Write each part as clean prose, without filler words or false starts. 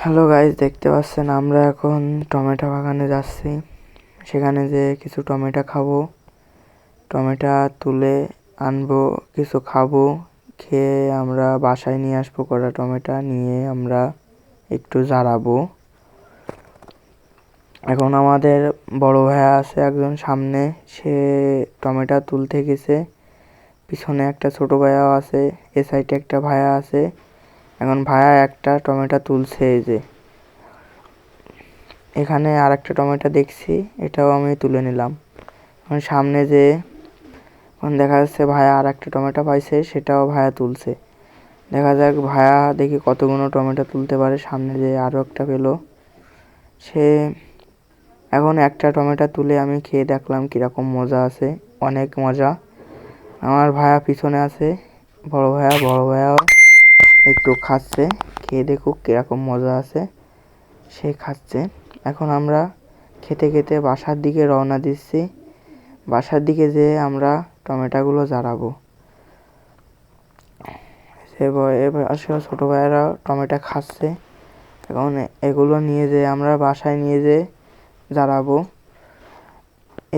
Hello guys, দেখতে পাচ্ছেন আমরা এখন টমেটো বাগানে যাচ্ছি। সেখানে যে কিছু টমেটো খাবো, টমেটো তুলে আনবো, কিছু খাবো, খেয়ে আমরা বাসায় নিয়ে আসবো। কটা টমেটো নিয়ে আমরা একটু জ্বালাবো। এখন আমাদের বড় ভাইয়া আছে একজন সামনে, সে টমেটো তুলতে গেছে। পিছনে একটা ছোট ভাইয়াও আছে, এ সাইডে একটা ভাইয়া আছে। এখন ভাইয়া একটা টমেটো তুলছে। এই যে এখানে আর একটা টমেটো দেখছি, এটাও আমি তুলে নিলাম। সামনে যে দেখা যাচ্ছে ভাইয়া আর একটা টমেটো পাইছে, সেটাও ভাইয়া তুলছে। দেখা যাক ভাইয়া দেখি কতগুলো টমেটো তুলতে পারে। সামনে যে আরও একটা পেলো, সে এখন একটা টমেটো তুলে আমি খেয়ে দেখলাম কিরকম মজা আছে, অনেক মজা। আমার ভাইয়া পিছনে আছে, বড় ভাইয়াও একটু খাচ্ছে, খেয়ে দেখুক কিরকম মজা আছে, সে খাচ্ছে। এখন আমরা খেতে খেতে বাসার দিকে রওনা দিচ্ছি। বাসার দিকে যেয়ে আমরা টমেটোগুলো জ্বালাবো। ছোট ভাইয়েরা টমেটো খাচ্ছে। এখন এগুলো নিয়ে যেয়ে আমরা বাসায় নিয়ে যেয়ে জ্বালাবো।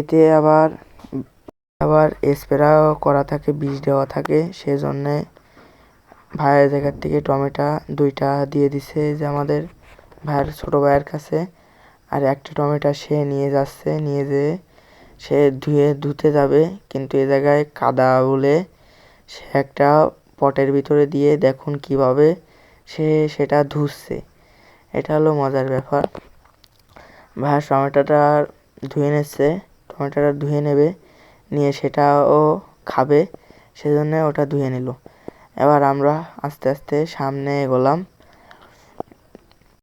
এতে আবার স্প্রেও করা থাকে, বিষ দেওয়া থাকে। সেজন্যে ভাইয়ের জায়গার থেকে টমেটো 2টা দিয়ে দিছে যে আমাদের ভাইয়ের ছোট ভাইয়ের কাছে। আর একটা টমেটো সে নিয়ে যাচ্ছে, নিয়ে যেয়ে সে ধুতে যাবে, কিন্তু এ জায়গায় কাদা বলে সে একটা পটের ভিতরে দিয়ে দেখুন কিভাবে সে সেটা ধুচ্ছে। এটা হলো মজার ব্যাপার। ভাইয়া টমেটোটা ধুয়ে নেবে, নিয়ে সেটাও খাবে, সেজন্য ওটা ধুয়ে নিল। এবার আমরা আস্তে আস্তে সামনে এগোলাম।